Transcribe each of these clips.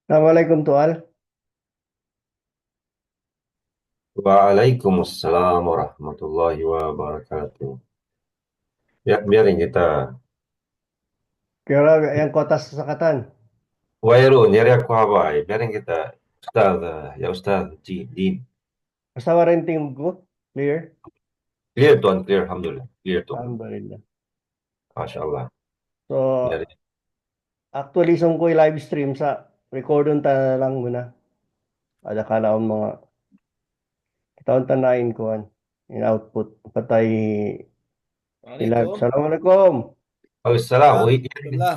Assalamualaikum Tual. Waalaikumsalam warahmatullahi wabarakatuh. Ya, biarin kita. Kira yang kota sesakatan. Wairun, nyari aku Hawaii. Biarin kita. Ustaz, ya Ustaz, Din. Basta renting ko. Clear? Clear tuan, clear. Alhamdulillah. Clear tuan. Alhamdulillah. Masya Allah. So, Biarin. actually, sung ko live stream sa recordon ta lang muna. Ada ka na mga taon tanain ko in output. Patay live. Assalamualaikum. Assalamualaikum. Waalaikumsalam. Uy, Warahmatullah.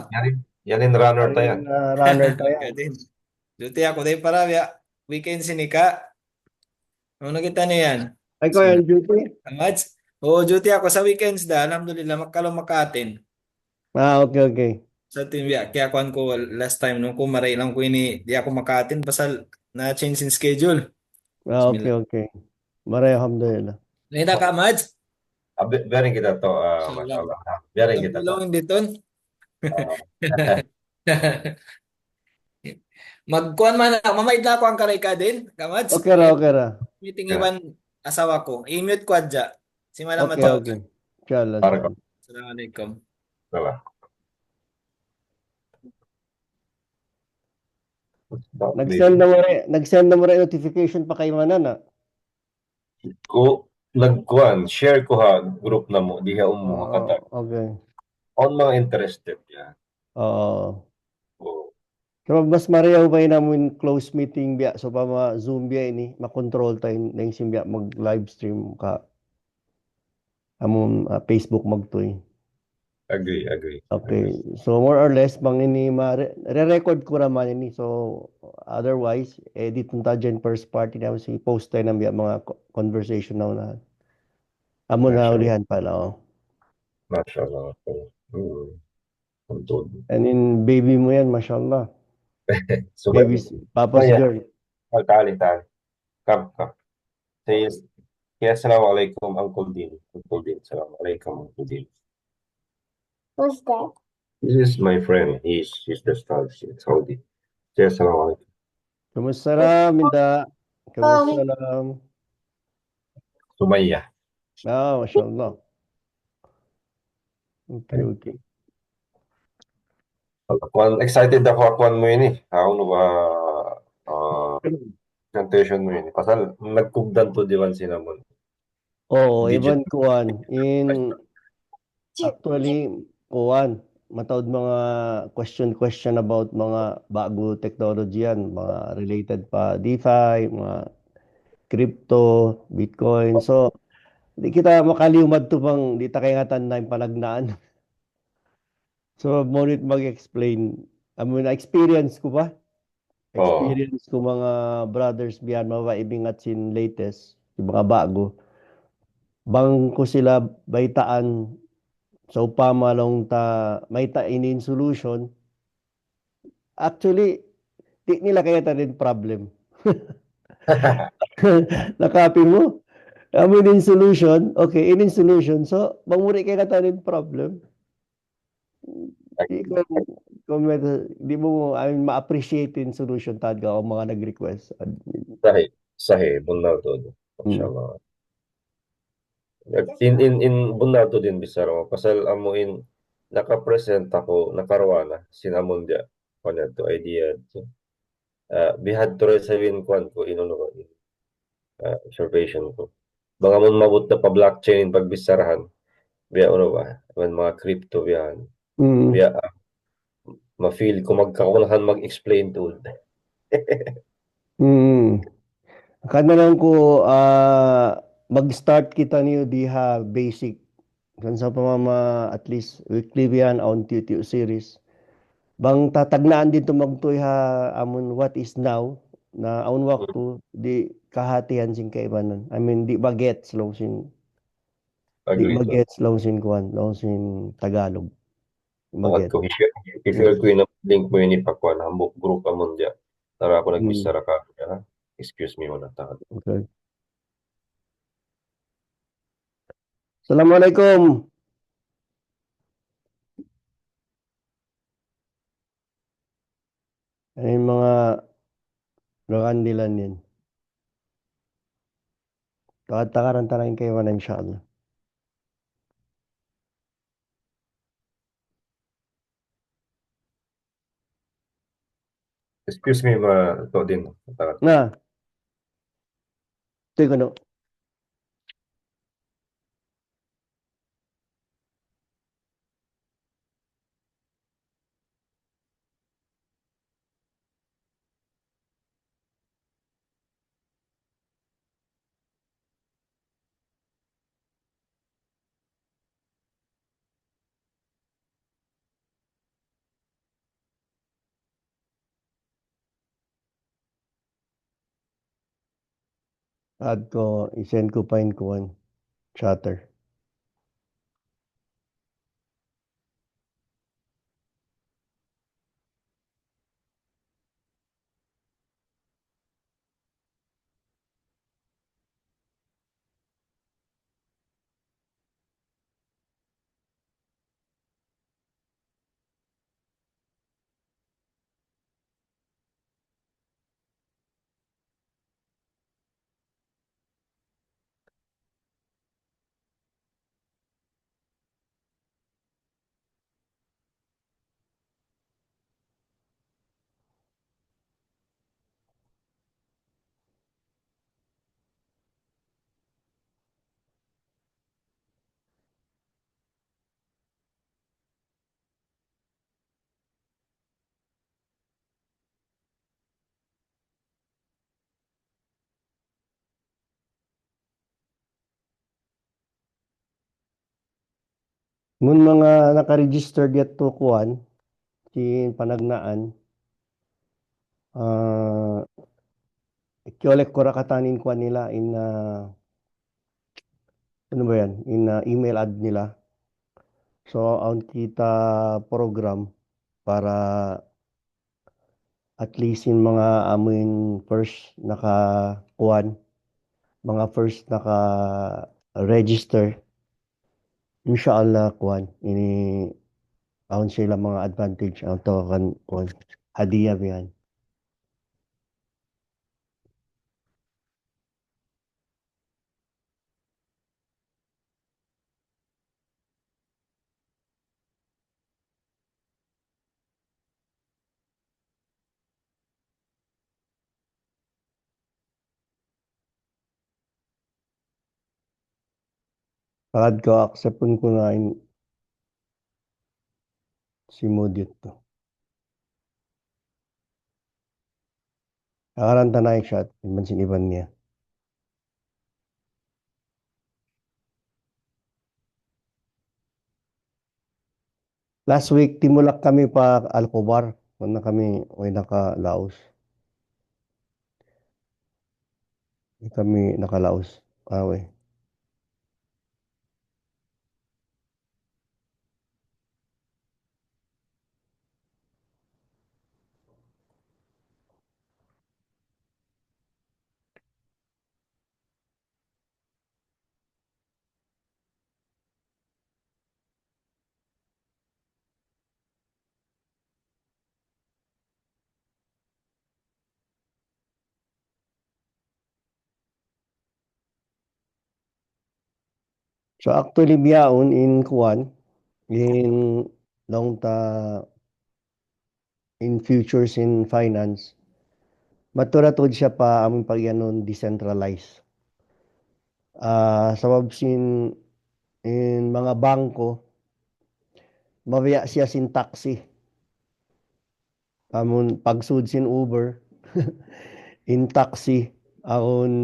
yarin runner Ari tayo. runner tayo. Ka din. Duty ako din para ya. Weekend sini ka. Ano kita niyo yan? Ay ko Sila. yan, duty. Amads. Oo, duty ako sa weekends da. Alhamdulillah, magkalong makatin. Okay, okay. Sa team ya. Kaya kuan ko last time nung kumaray lang ko ini. Di ako makatin. Pasal na change in schedule. Okay, Bismillah. okay. Maray, alhamdulillah. Nahita ka, Amads? Biarin kita to. Masya Inshallah. Allah. Biarin kita to. Tulong dito. Ah, Magkuan man, mamaid na ako ang karay ka din. Kamads. Okay ra, okay ra. Meeting ya, iban asawa ko. I-mute ko adja. Si Madam Okay, Matawag. okay. Inshallah, inshallah. Barakallah. Assalamualaikum. Maybe. Nag-send na mo rin notification pa kay Manana. Ko, nagkuhan, share ko ha, group na mo, diha mo makatag. Okay. On mga interested ya. Oo. Oh, So, mas mareho ba namin close meeting biya so pa ma Zoom biya ini makontrol tayo na yung simbiya mag live stream ka among Facebook magtoy. agree. Okay. So more or less bang ini re-record ko naman ini. So otherwise edit nta dyan first party na si post tayo ng biya mga conversation na amo na Masya Allah. ulihan pala. Oh. Masya Allah. Hmm. Untuk. And in baby mo yan, mashallah. So, Baby, Papa's yeah, girl. tali. Come. Says, yeah, Assalamualaikum, Uncle Dean. Uncle Dean, Assalamualaikum, Uncle Dean. Who's that? This is my friend. He's the star. He's Saudi. Say Assalamualaikum. Kamusta na, Minda? Kamusta na? Sumaya. Mashallah. Okay, okay. Excited ako akuan mo yun eh. Ano ba, uh, presentation mo yun eh. Pasal, nagkugdan to diwan sinamon. Oo, Digit. Evan Kuan. Actually, Kuan. Matawad mga question about mga bago technology yan. Mga related pa DeFi, mga crypto, Bitcoin. So, di kita makaliwmad to bang di ta kay nga tanaym palagnaan. So, ngunit mag-explain. Na-experience ko ba? Oh, Experience ko mga brothers biyan mawaibing at sin latest, yung mga bago. Bang ko sila baitaan sa upama long ta may ta inin solution. Actually, di nila kaya ta rin problem. Nakapi mo. Amin in solution. Okay, inin solution. So, mangmuri kaya ta rin problem. Di ko di mo I mean, ma-appreciate in solution talaga o mga nag-request. sahih, bunal to. Mm. Mashallah. In bunal to din bisar mo. Pasal amuin, naka-present ako, nakarwana, sinamon dia. Kanya to idea. Bihad to rin sabihin ko, inuno ko, observation ko. Baka mo mabot na pa blockchain pagbisarahan. Biya ano ba? Mga crypto biyan. Mm. Biya ma-feel ko magkakunahan mag-explain tool. Mm. Kada lang ko mag-start kita niyo diha basic kan sa pamama at least weekly biyan on TTO series. Bang tatagnaan dito magtoy ha amon what is now na aun waktu di kahatihan sing kaibanan. I mean di ba gets long sin di Agree to. magets long sin kuan long sin Tagalog. At Maget. ko i-share Mm. ko yung link mo yun ipakuan hambok group amon dia. Tara ako Mm. nagbisara ka. Ha? Excuse me muna ta. Okay. Assalamualaikum. Ano yung mga rakandilan yan. Takad-takaran talagang kayo na inshallah. Excuse me, to din. Na, ito ko no. Add ko, isend ko pa yung kuwan. Chatter. Mun mga naka-register yat to kuwan, si panagnaan, ikolek ko ra katanin kuwan nila in, ano ba yan, in email ad nila. So, ang kita program para at least yung mga amin first naka-kuwan, mga first naka-register, inshallah kuwan, ini aon sila mga advantage ang to kan kuwan, hadiah yan. Pagad ko, acceptun ko na si Modit to. Nakaranta na siya at mansin iban niya. Last week, timulak kami pa Alcobar. Kung kami, may naka-Laos. Kami naka-Laos. Awe. So actually, biyaon in Kuan, in long in futures in finance, maturatod siya pa aming pagyanon decentralized. Sabab in mga bangko, mabiya siya sin taxi. Amon pagsud sin Uber, in taxi, akon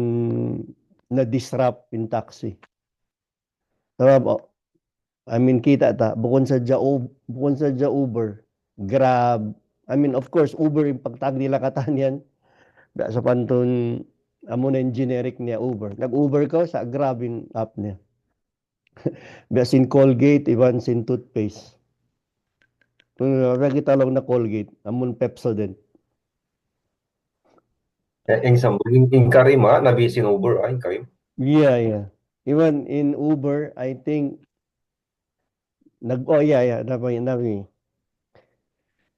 na-disrupt in taxi. Sabab, I mean, kita ta, bukon sa Uber, Grab, I mean, of course, Uber, yung pagtag nila katanyan, sa pantun, amo na yung generic niya, Uber. Nag-Uber ko sa Grab yung app niya. Sin Colgate, iban sin toothpaste. Kung nakita lang na Colgate, amon Pepsodent. Ing Karim, nabisin Uber, ing Karim. Yeah. Even in Uber, I think, yeah, nabi.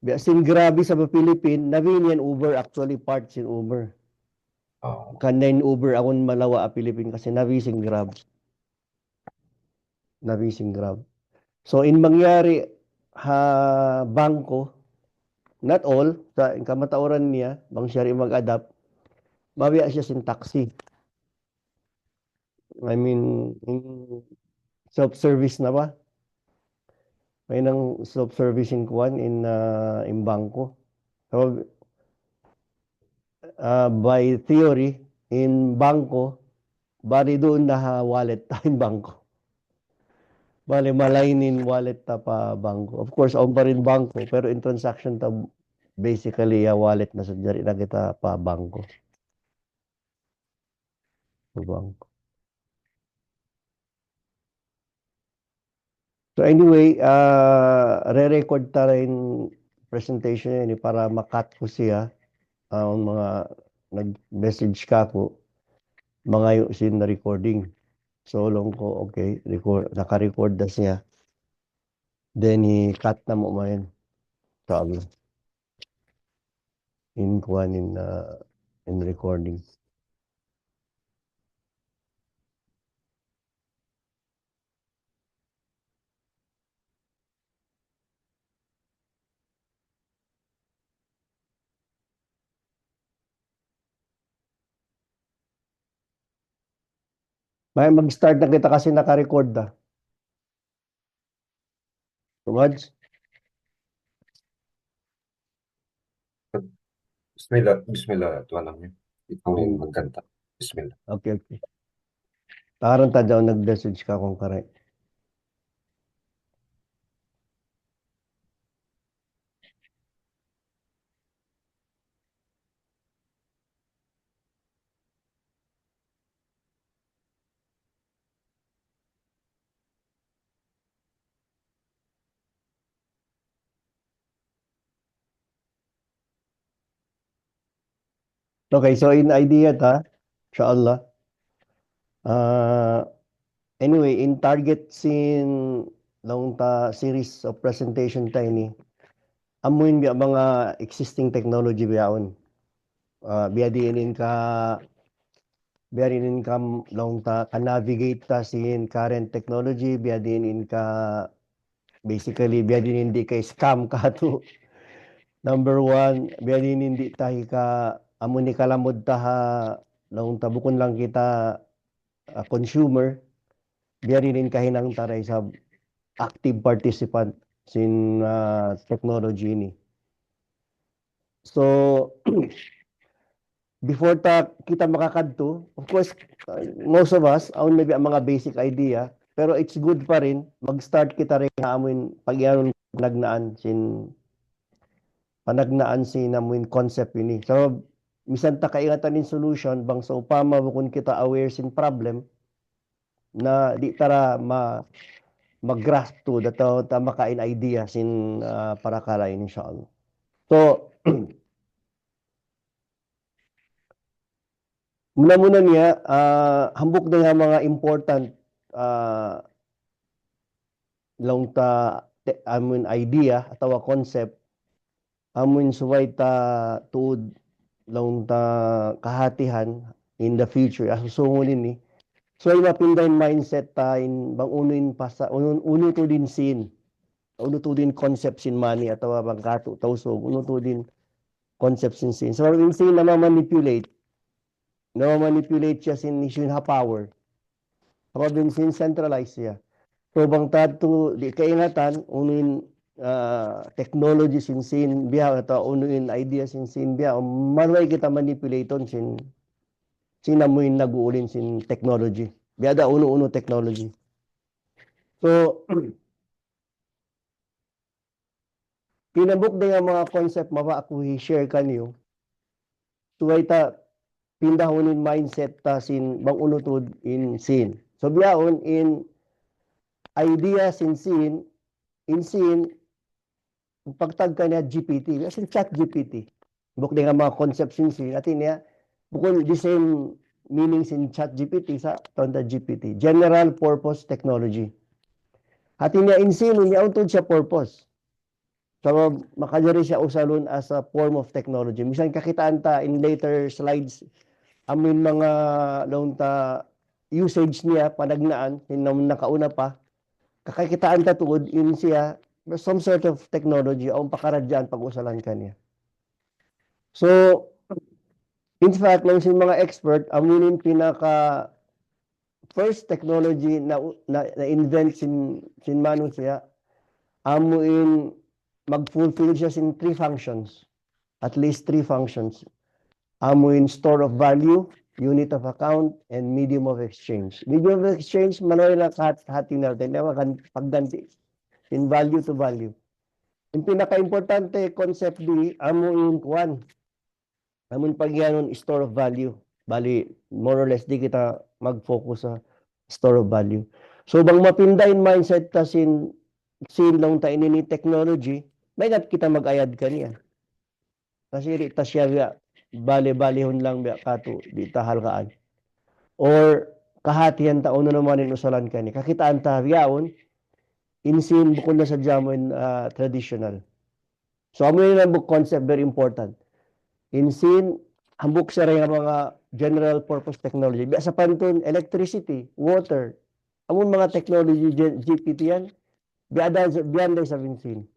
Biasin grabe sa Philippine, nabinian Uber actually parts in Uber. Oh. Kanain Uber akong malawa a Philippine kasi nabising Grab. Nabising Grab. So in mangyari bangko, not all, sa kamatauran niya, bang siya rin mag-adapt, mabiya siya sin taxi. I mean, in self-service na ba? May nang self-servicing kuan in bangko. So, by theory, in bangko, bali doon na wallet ta in bangko. Bali malainin wallet ta pa bangko. Of course, on pa rin bangko, pero in transaction ta basically wallet na sa diri na kita pa bangko. Pa bangko. So anyway, re-record ta rin presentation niya para makat ko siya ang mga nag-message ka ko mga yung sin na recording. So long ko okay, naka-record na siya. Then i-cut na mo man sabi in kuan in recording. May mag-start na kita kasi naka-record na. Tumads? Bismillah, bismillah, tuwa lang yun. Ikaw yung magkanta. Bismillah. Okay, okay. Takaran ta daw nag-message ka kung kare. Okay, so in idea ta, inshallah. Anyway, in target scene long ta series of presentation tayo ni amuin biya mga existing technology biyaon. Biya diinin ka long ta ka-navigate ta sin current technology, biya diinin ka basically biya din hindi kay scam ka to. Number one, biya din hindi tahi ka amo ni kalamod ta ha long ta bukon lang kita consumer, biya rin kahinang taray sa active participant sin technology ni. So before kita makakadto, of course, most of us own maybe ang mga basic idea, pero it's good pa rin mag-start kita rin amin pagyaron panagnaan sin amin concept ini. So misan ta kaingatan nin solution bang sa upama bukon kita aware sin problem na di tara mag-grasp to dato ta makain idea sin para kalain inshallah. So muna niya, hambok na nga mga important long ta amun idea atawa concept amun suway ta tuod long ta kahatihan in the future asusungunin ni. So ay mapinday mindset ta in bang unuin pasa uno to din sin. Uno to din concept sin money atawa bang kato tawsog uno to din concept sin. So in sin na manipulate siya sin power. Kapag sin centralize siya. So bang tato di kaingatan unuin technology sin biya at unuin idea sin biya marway kita manipulaton sin amuin naguulin sin technology. Biya da uno technology. So pinabuk na nga mga concept mapa ako i-share kanyo. Suway ta pindahonin mindset ta sin bang unutod in sin. So biyaon in idea sin in sin pagtag ka niya GPT, kasi chat GPT. Buk nga mga concepts sin atin niya bukod the same meaning sin chat GPT sa tonda GPT. General purpose technology. Atin niya in sin niya untod siya purpose. So makadiri siya usalon as a form of technology. Bisan kakitaan ta in later slides amin mga laun ta usage niya panagnaan hinam nakauna pa kakakitaan ta tuod in siya some sort of technology o pakaradyan pag-usalan kaniya. So in fact lang sin mga expert aminin pinaka first technology na invent sin Manu siya amuin mag-fulfill siya sin three functions. At least three functions. Amuin store of value, unit of account, and medium of exchange. Medium of exchange, manoy na hati natin. Pagganti. In value to value. Yung pinaka-importante concept di, amuin kuwan. Amuin pagyanon store of value. Bali, more or less, di kita mag-focus sa store of value. So, bang mapinda in mindset ta sin nung ta ini technology, may nat kita mag-ayad kaniya. Kasi ta siya bale-balehon lang biya kato di ta halkaan. Or kahatian ta uno naman in usalan kani. Kakitaan ta biyaon insin bukod na sa jamon traditional. So amo yung book concept very important. Insin hambuk sa rin mga general purpose technology. Biya sa panton electricity, water, among mga technology GPT yan beyond sa vinsin.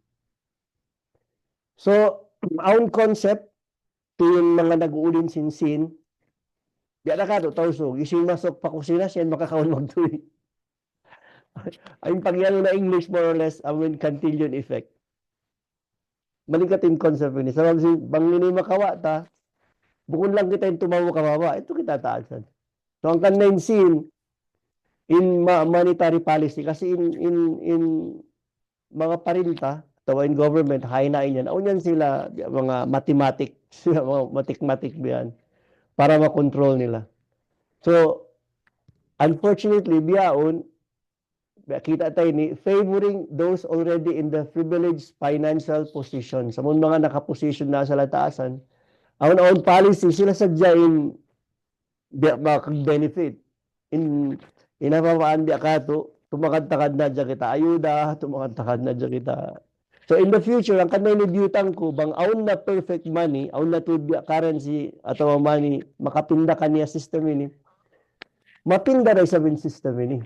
So, ang concept, yung mga nag-uulin sinsin, di na ka, tawso, gising masok pa kusina, siya makakaon magtuloy. Ang pagyano na English, more or less, ang cantillon effect. Malikatin concept yun. Sa bang nini makawa ta, bukod lang kita yung tumawa kamaba, ito kita taasan. So, ang kanin sin, in monetary policy, kasi in mga parilta, in government, hainain yan. Aunyan sila, mga mathematics, mga matik-matik yan, para makontrol nila. So, unfortunately, biyaon, kita tayo ni, favoring those already in the privileged financial position. Sa mga nakaposition na sa lataasan, ang policy, sila sadyain benefit. Inapapaan biya kato, tumakad-takad na dyan kita ayuda, tumakad-takad na dyan kita. So in the future, ang kanay ni biyutang ko, bang aun na perfect money, aun na tubiya currency, atau money, makapinda ka niya system ini, mapinda rin sa system ini.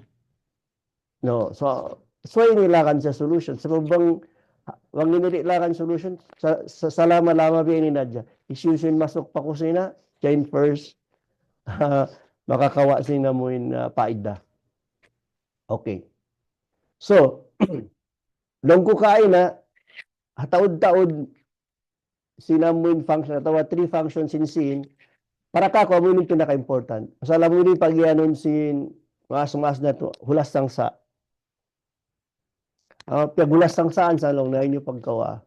No, so inilakan siya solution. So bang inilakan solution, sa lama-lama biya ni Nadja, isyusin masok pa kusina, chain first, makakawa sina mo in paida. Okay. So, nung kukain na, hataod-taod sinamuin function, atawa three functions in sin, para kako, amo yung pinaka-important. Sa alam mo yung pag-ianon sin, mas na to, hulas sangsa. Hulas sangsaan sa long na inyo pagkawa.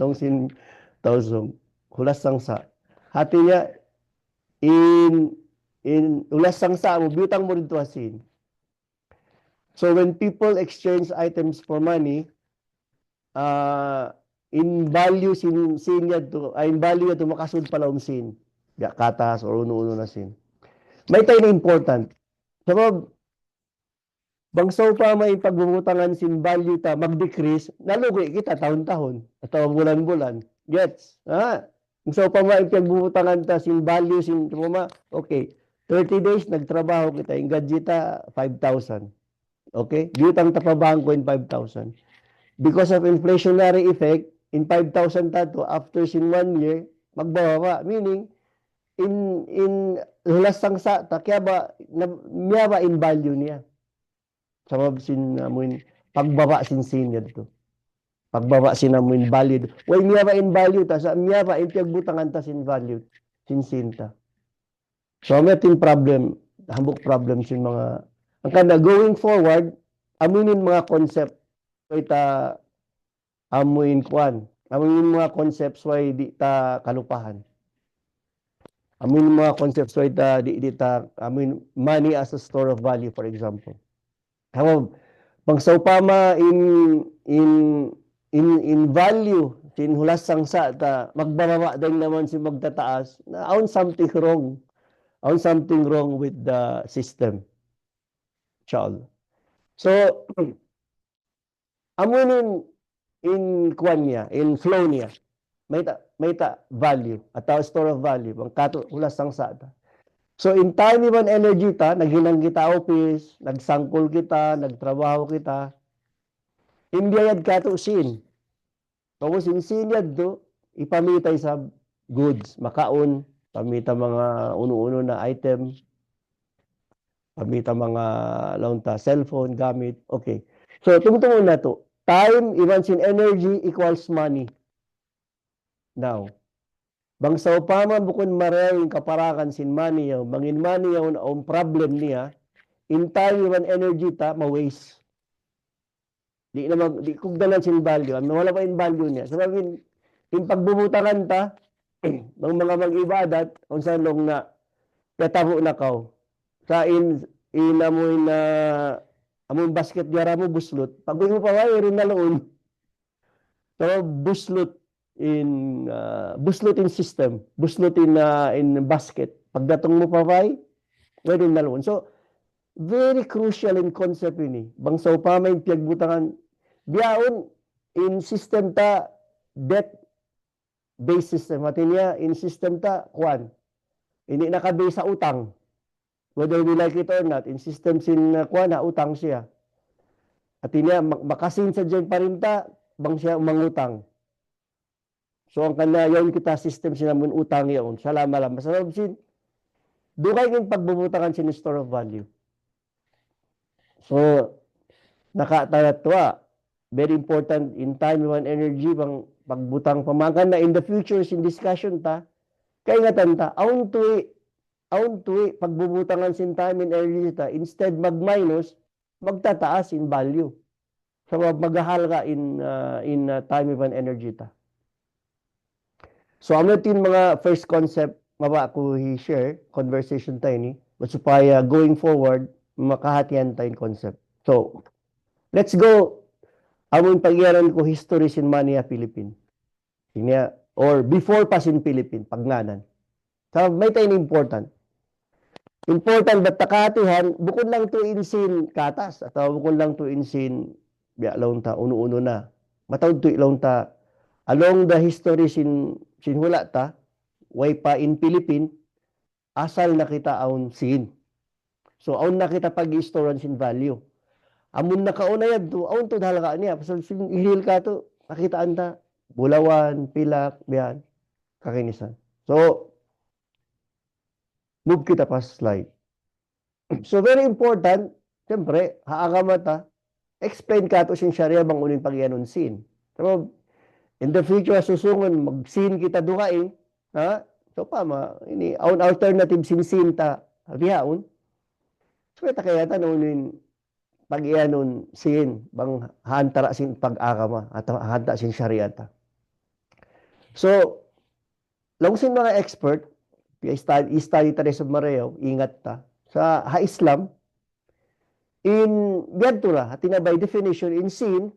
Nung sin tausong, hulas sangsa. Hati niya, in hulas sangsa mo, butang mo rin to asin. So when people exchange items for money, in value sin niya to, in value to makasud pala sin. Ya katas or uno-uno na sin. May tayo na important. Sabab bangsaw pa may pagbubutangan sin value ta mag-decrease, nalugi kita taon-taon atau bulan-bulan. Gets? Bangsaw pa may pagbubutangan ta sin value sin tuma, okay. 30 days nagtrabaho kita, yung gadgeta 5,000. Okay? Butang tapabang ko in 5,000. Because of inflationary effect, in 5,000 tato, after sin 1 year, magbababa. Meaning, in hulas sangsa, kaya ba, niya ba in value niya? Sabab sin amuin, pagbaba sin niya dito. Pagbaba sin amuin value. Well, niya ba in value ta? Niya ba in pagbutangan ta sin value? Sin ta. So, may tin problem, hambuk problem sin mga, ang kanda, going forward, aminin mga concept, ita amuin kuan. Amuin mga concepts why di ta kalupahan. Amuin mga concepts why di ta amuin money as a store of value, for example. Kamo pangsaupama in value sin hulas sangsa ta magbababa din naman si magtataas na something wrong with the system. Child. So, amunin in kwan niya, in flow niya. May ta value at store of value bang kato ulas sang sada. So in time even energy ta naghinang kita office, nagsangkol kita, nagtrabaho kita. Indiyad kato sin. Tapos in sinyad do ipamitay sa goods, makaon, pamita mga uno-uno na item, pamita mga launta cellphone gamit. Okay. So tungtungon na to. Time even sin energy equals money. Now, bangsa upama bukod maray yung kaparakan sin money yaw, bangin money yaw na ang problem niya, in time even energy ta, ma-waste. Di kung dalan sin value, wala pa in value niya. Sabi, in pagbubutangan ta, ng mga mag-ibadat, kung saan long na, katabo na kaw. Sa amoy na, amoy basket yara mo buslot, pag mo pa rin na loon. So, buslot in system, buslot in basket. Pagdatong mo pa pwede na loon. So, very crucial in concept ini. Bangsa pa may piyagbutangan, biyaon in system ta, debt-based system. Matin niya, in system ta, kwan. Hindi nakabase sa utang. Whether we like it or not, in system sin kwan na utang siya. At niya, makasin sa dyan pa rin ta, bang siya mangutang. So, ang kanayon kita system sinamun utang yaon. Salama lang. Masarap sin. Dukay ng pagbubutangan sin store of value. So, nakatalatwa. Very important in time and energy bang pagbutang pamagan na in the future sin discussion ta. Kaya nga tanta, aun tuwi, pagbubutangan sin time and energy ta, instead mag-minus, magtataas in value. So, maghahal ka in time and energy ta. So, ano yung mga first concept maba ko i-share, conversation tayo ni, but supaya going forward, makahatian tayo concept. So, let's go. Amon pag-iaran ko history sin Mania, Philippine. Sinya, or before pa sin Philippine, pagnanan. So, may tayo important. Important ba't takatihan, bukod lang to in sin katas, atau bukod lang to in sin, laon ta, uno-uno na. Matawad to ilaon ta, along the history sin hula ta, way pa in Philippine, asal na kita aun sin. So, aun na kita pag-istoran sin value. Amun na kauna yan to, aun to dahil niya. Pasal sin ihil ka to, nakitaan ta, Bulawan, Pilak, biyan, kakinisan. So, move kita pa slide. So, very important, siyempre, haagamata, explain ka to sin Sharia bang unin pag-ianon sin. So, in the future, susungon, mag-sin kita dukain, ha? So, ini, aun alternative sin ta, habihaon. So, kita kaya ta, unin, pag-ianon sin, bang hantara sin pag-agama, at hanta sin Sharia ta. So, lang sin mga expert, i-study ta rin sa Mareo, ingat ta, sa ha-Islam, in Biadtura, atina by definition, in sin,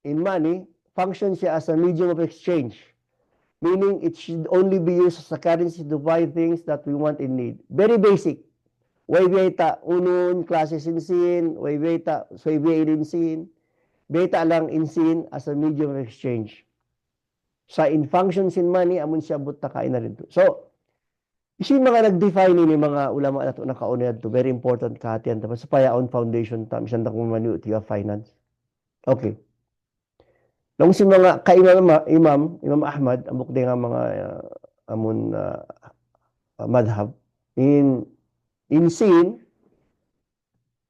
in money, function siya as a medium of exchange. Meaning, it should only be used as a currency to buy things that we want and need. Very basic. Way beta, unon, klase sin sin, way beta, so way in sin, beta lang in sin as a medium of exchange. Sa in functions in money, amon siya buta kain na rin to. So, isin mga nag-define ni mga ulama na ito nakaunad to, very important kahatian. Tapos sa paya on foundation, isang dakong manuti of finance. Okay. Nung si mga Imam Ahmad, amok din nga mga amon madhab, in sin,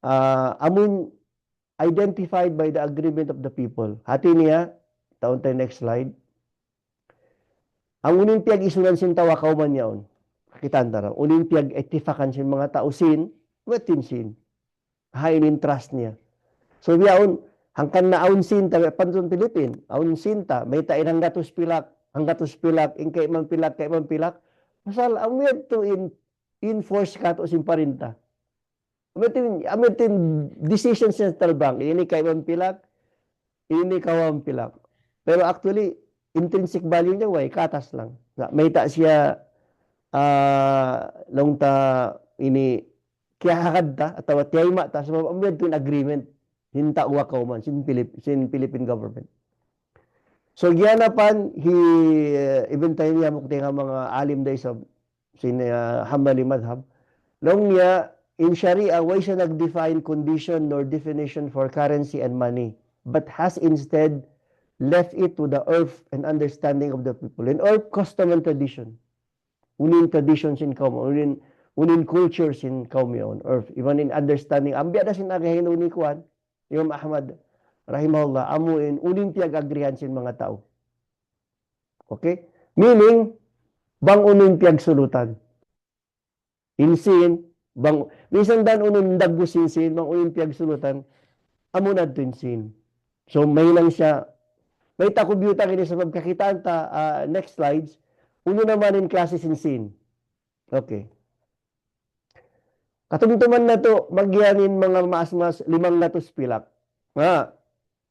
amon identified by the agreement of the people. Hati niya, taon tayo next slide. Ang unin piyag isunan sin tawakaw man yaon. Kakitaan tara. Unin piyag etifakan sin mga tao sin, wetin sin. Hainin trust niya. So biyaon, hangkan na aun sin ta pantun Pilipin, aun sin ta may ta inang gatus pilak, in kay man pilak. Masal amid to enforce ka to sin parinta. Amitin decision central bank ini kay man pilak, ini kawam pilak. Pero actually intrinsic value niya way katas lang. May ta siya long ta ini kaya hakad ta atawa tiyayma ta so amid to agreement hinta wakaw man sin Philippine government. So gyanapan even tayo niya mukti nga mga alim day sa Hanbali madhab. Long niya in Sharia why siya nag-define condition nor definition for currency and money but has instead left it to the urf and understanding of the people. In urf, custom and tradition. Unin traditions in kaum, unin cultures in kaum yon, urf. Even in understanding. Ambiya na sinagahin ni Kuan, Imam Ahmad, rahimahullah, amuin, unin tiyag agrihan sin mga tao. Okay? Meaning, bang unin tiyag sulutan. Insin, bang, minsan dan unin dagbusin sin, bang unin tiyag sulutan, amunad to insin. So, may lang siya. May takubyuta kini sa pagkakitaan ta, next slides. Uno naman in classes in scene. Okay. Katumtuman na to, magyanin mga mas 500 pilak.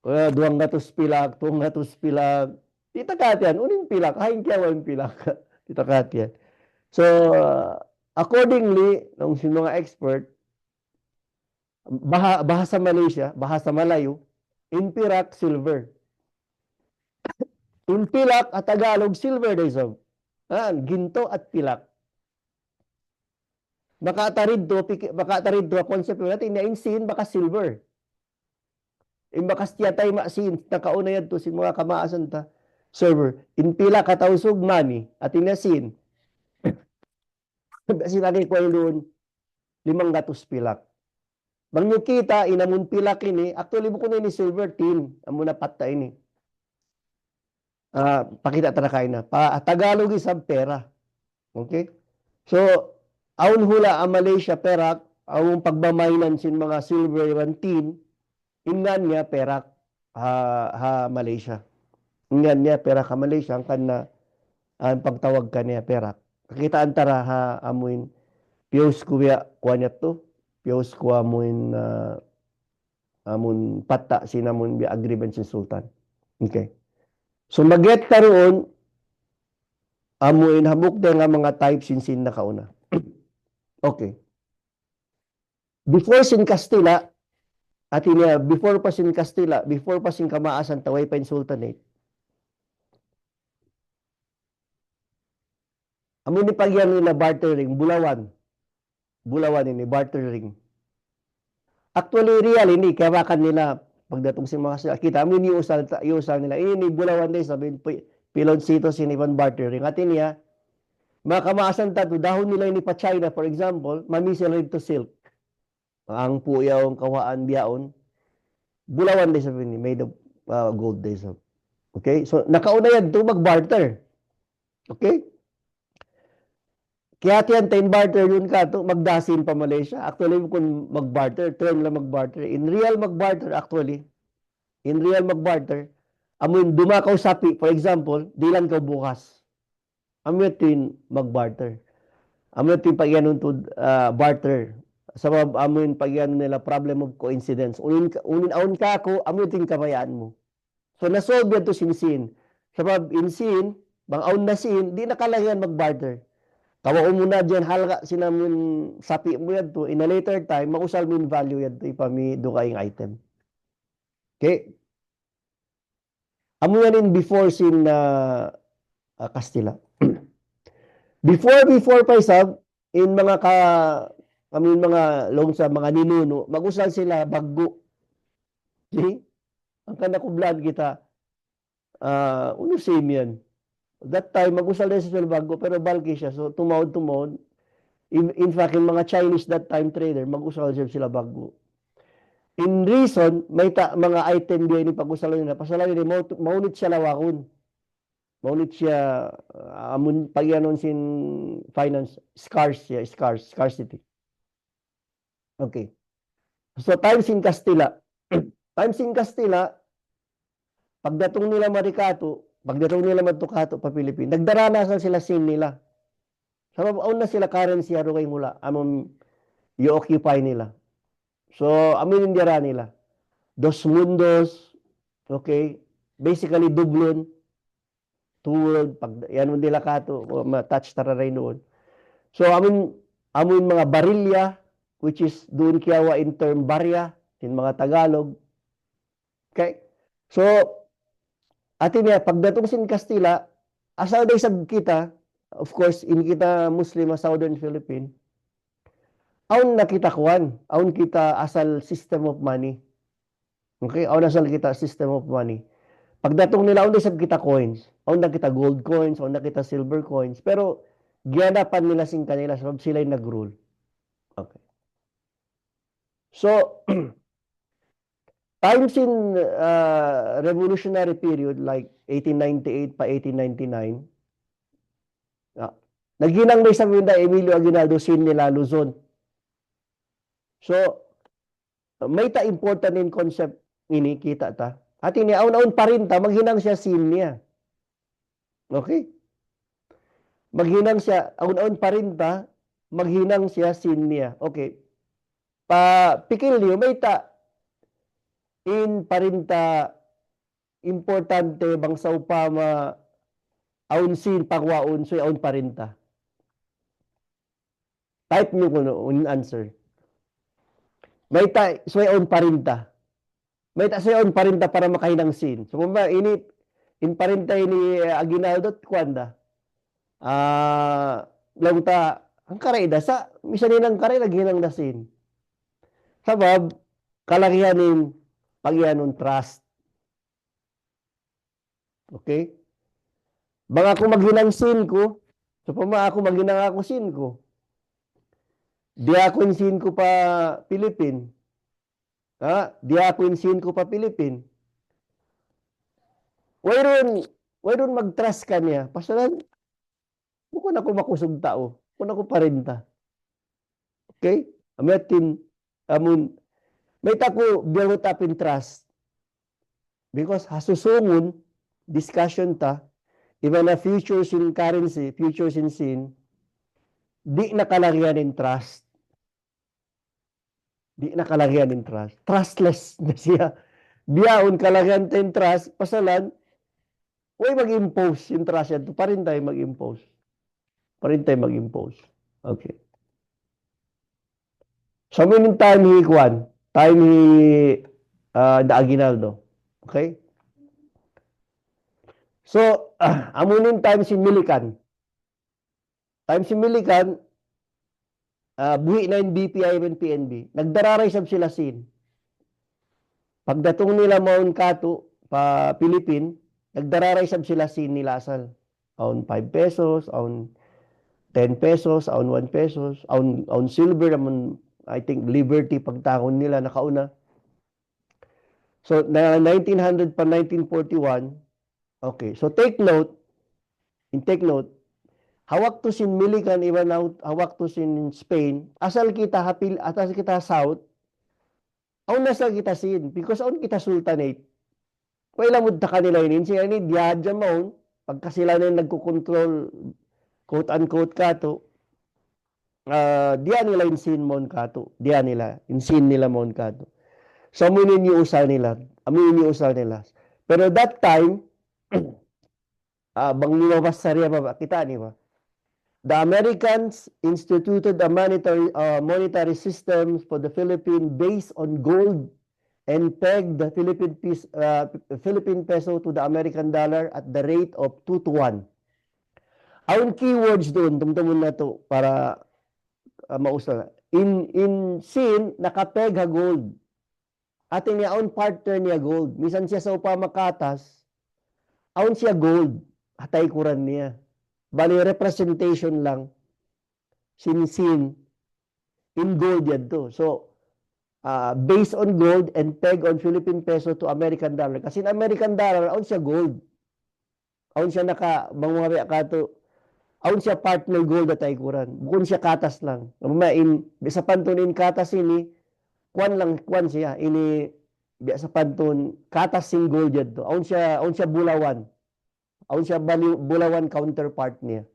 Duwang gatos pilak, tuwang gatos pilak. Tita Katyan, uning pilak, hain kaya walang pilak. Tita Katyan. So, accordingly, nung mga expert, bahasa Malaysia, bahasa Malayo, in Pirak, silver. In pilak at Tagalog, silver days of. Ginto at pilak. Makatarid do concept natin na insin baka silver. Bakas tiyatay masin nakauna yan to si mga kamaasan ta server. In pilak katawsog money at inasin. Sinagay ko doon 500 pilak. Bang nyo kita inamun pilak ini actually buko na ini silver tin amo na patta ini. Pakita tara kay na. Tagalog is pera. Okay? So, aun hula ang Malaysia perak, ang pagbamaynan sin mga silver and tin, ingan niya perak Malaysia. Ingan niya perak Malaysia, ang kana ang pagtawag kaniya perak. Kakitaan tara amuin pios kuya kuanya to, pios ko amuin amun patta sinamun bi agreement sin sultan. Okay. So maget karon amuin hamok de nga mga types sin na kauna. Okay. Before sin Castilla, at before pa sin Castilla, before pa sin kamaasan taway pa in sultanate. Amun ni pagyan nila bartering, bulawan. Bulawan ini bartering. Actually real ini kaya kan nila pagdatong si mga sila. Kita amun iusal nila. Ini bulawan din sabihin piloncito sin Ivan bartering. At niya mga kamaasan tato dahon nila ini pa China for example, mamisel to silk. Ang puyaw ang kawaan biyaon bulawan din sabihin ni made of gold din sa. Okay? So nakauna yan to mag-barter. Okay? Kaya tiyan tayo barter yun ka to magdasin pa Malaysia. Actually kung mag-barter, term lang mag-barter. In real mag-barter actually. In real mag-barter, amun dumakaw sapi for example, dilan ka bukas. Amun tin mag-barter. Amun tin pagyanon to barter. Sabab amun pagyan nila problem of coincidence. Unin aun ka ako, amun tin kabayaan mo. So nasolve yan to sin. Sabab in sin, bang aun na sin, di nakalayan mag-barter. Kawaon mo na dyan, halka sinamun sapi mo yan to, in a later time, mausal mo yung value yan to, ipami do kayong item. Okay? Amo yan in before sin Castilla. before pa isab, in mga mga long sa mga ninuno, mag-usal sila baggo. Okay? Ang kanakublan kita, uno same yan. That time, mag-usal din sila bago, pero bulky siya. So, tumawad. In fact, yung mga Chinese that time trader, mag-usal sila bago. In reason, may mga item din ni pag-usal nila. Pasalaw yun, maunit siya lawakon. Maunit siya, pagyanon sin finance, scarcity. Okay. So, times in Castilla. Pagdatong nila Maricato, pagdatong nila Magtukato pa Pilipinas, nagdaranasan sila sin nila. Sabab aun na sila currency aro kay mula, amon i-occupy nila. So, amin indira nila. Dos mundos, okay, basically dublon, two world, pag yan mo nila kato, ma-touch tararay noon. So, amin mga barilya, which is doon kiyawa in term barya, in mga Tagalog. Okay? So, Atin niya, pagdatong sin Kastila, asaw day sab kita, of course, in kita Muslim sa Southern Philippines, aun na kita kuan, aun kita asal system of money. Okay? Aun asal kita system of money. Pagdatong nila, aun day sab kita coins. Aun na kita gold coins, aun na kita silver coins. Pero, giyanapan nila sin kanila sabab sila yung nag-rule. Okay. So, times in revolutionary period like 1898 pa 1899, naghinang may sabi na Emilio Aguinaldo sin nila Luzon. So, may ta important in concept ini kita ta. At ini aun-aun pa rin ta, maghinang siya sin niya. Okay? Maghinang siya, aun-aun pa rin ta, maghinang siya sin niya. Okay. Pikil niyo, may ta in parinta importante bang sa upama aun sin pagwaon so aun parinta. Type nyo kuno un answer. May ta so aun parinta. May ta so aun parinta para makahinang sin. So kung ba ini in parinta ini Aguinaldo kwanda. Lauta ang kareda sa misanin ang kare naghinang dasin. Sabab kalakihanin pagyanon trust. Okay? Bang ako maghinang sin ko, so pama ako maghinang ako sin ko. Di ako in sin ko pa Philippine. Di ako in sin ko pa Philippine. Wayron mag-trust ka niya. Pasalan, bukon ako makusog tao. Bukon ako parinta. Okay? May tako built up in trust. Because hasusungon, discussion ta, even na futures in currency, futures in sin, di nakalagyan in trust. Di nakalagyan in trust. Trustless na siya. Biyaon kalagyan ta in trust, pasalan, huwag mag-impose yung trust yan. Pa rin tayo mag-impose. Okay. So, meaning time he Juan, time he the Aguinaldo. Okay? So, amunin time si Milican. Time si Milican, buhi na yung BPI and PNB. Nagdararay sila sin. Pagdatong nila Mount Kato, pa Philippine, nagdararay sila sin nila asal. Aun 5 pesos, aun 10 pesos, aun 1 pesos, aun silver, aun, I think, Liberty, pagtakon nila, nakauna. So, na 1900 pa 1941, okay. So, take note, hawak to sin Milican, even out, hawak to sin Spain, asal kita South, aun nasa kita sin, because aun kita Sultanate. Kung ilamod ta kanila yun, siya ni diadya maun, pagka sila na yung nagkukontrol, quote-unquote kato, diyan nila in sin mon kato. Diyan nila, in sin nila mon kato. So, amunin yung usal nila. Pero that time, bang nilabas sa riya ba, kita ni ba? The Americans instituted a monetary system for the Philippines based on gold and pegged the Philippine peso to the American dollar at the rate of 2-1. Ang keywords doon, tumtumon na to para mausal. In sin, nakapeg ha gold. Ating niya, own partner niya gold. Misan siya sa upamakatas, own siya gold. Hatay kuran niya. Bali, representation lang. Sin in gold yan to. So, based on gold and peg on Philippine peso to American dollar. Kasi in American dollar, own siya gold. Own siya manguhabi akato. Own siya partner gold at ay kuran. Bukon siya katas lang. Sa pantunin katas ini, kwan siya. Ini, sa pantun, katas sing gold yan to. Own siya bulawan. Own siya bulawan counterpart niya.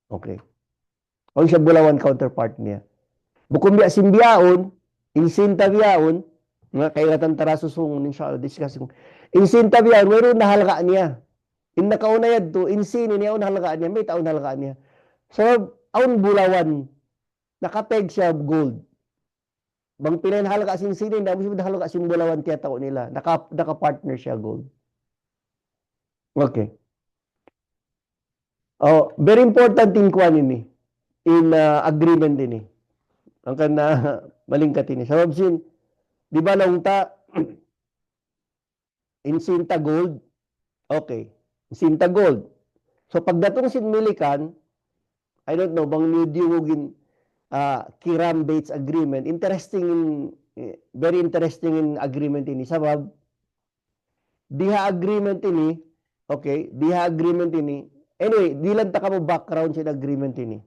Okay. Own siya bulawan counterpart niya. Bukon biya simbiyaon, insinta biyaon, nga kairatan tarasusung, inshallah, discussing. Insinta biyaon, mayroon na halaka niya. In nakauna yan to, insini niya, halagaan niya, may taon halagaan niya. So, aun bulawan, nakapeg siya gold. Bang pinanhalaga sin sini, dami siya halaga sin bulawan tiya tao nila. Naka-partner siya gold. Okay. Oh, very important in kuan ini. In agreement ini. Ang kana malingkat ini. Sabab sin, di ba naunta in Sinta Gold? Okay. Sinta Gold. So pagdatong sin Milikan, I don't know, bang niyudiyugin Kiram Bates Agreement. Interesting very interesting in agreement ini. Sabab, diha agreement ini, okay, diha agreement ini, anyway, di lang ta ka mo background sin agreement ini.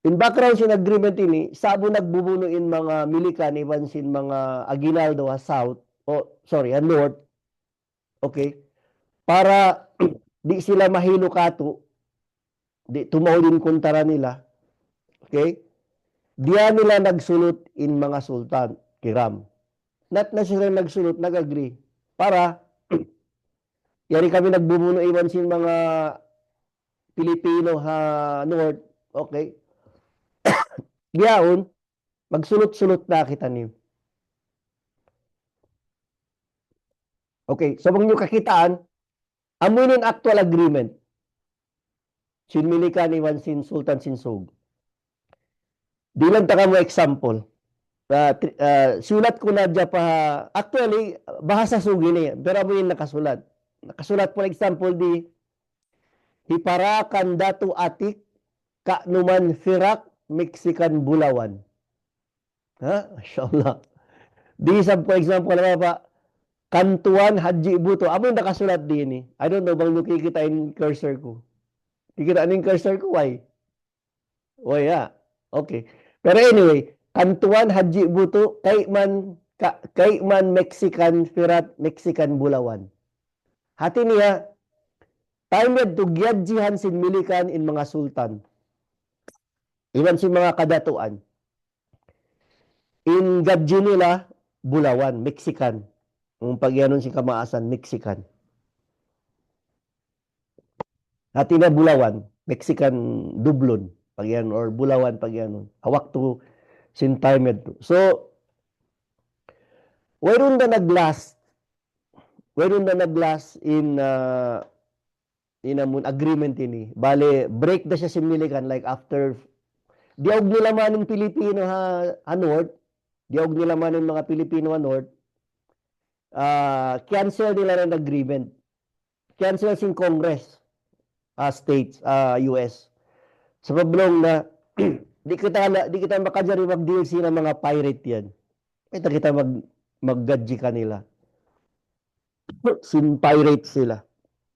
In background sin agreement ini, sabo nagbubuno in mga Milikan, iban sin mga Aguinaldo South, North, okay, para di sila mahilo kato, di tumawin kuntara nila, okay, diyan nila nagsulot in mga sultan, Kiram. Not na sila nagsulot, nag-agree. Para, yari kami nagbubuno iwan sin mga Pilipino North, okay, diyaon, magsulot-sulot na kita niyo. Okay, so kung nyo kakitaan, amunin actual agreement. Sin Milikan iwan sin Sultan Sinsog. Di lang taka mo example. Sulat ko na dyan pa, actually, bahasa sugi na yan, pero amunin nakasulat. Nakasulat for example di, Hiparakan Datu Atik, Numan Firak, Mexican Bulawan. Ha? Mashallah. Di for example na pa, Kantuan Haji Buto. Amoy nakasulat din eh. I don't know bang nakikita in cursor ko. Kikita yung cursor ko, why? Oh yeah. Okay. Pero anyway, Kantuan Haji Buto, kay man Mexican Firat, Mexican Bulawan. Hati niya, time to gyadjihan sin Milikan in mga sultan. Iwan sin mga kadatuan. In gadji nila, Bulawan, Mexican. Kung pagyanon si kamaasan, Mexican. Hati na Bulawan, Mexican dublon, pagyanon, or Bulawan pagyanon. Hawak to sin time to. So, wherein na naglast in amun agreement ini. Bale, break na siya si Milikan like after diog nila man ng Pilipino North, diog nila man ng mga Pilipino North, cancel nila ng agreement. Cancel sin Congress, states, US. Sa pablong na di kita makadjari mag-deal sila mga pirate yan. Kita maggadji kanila. Sin pirate sila.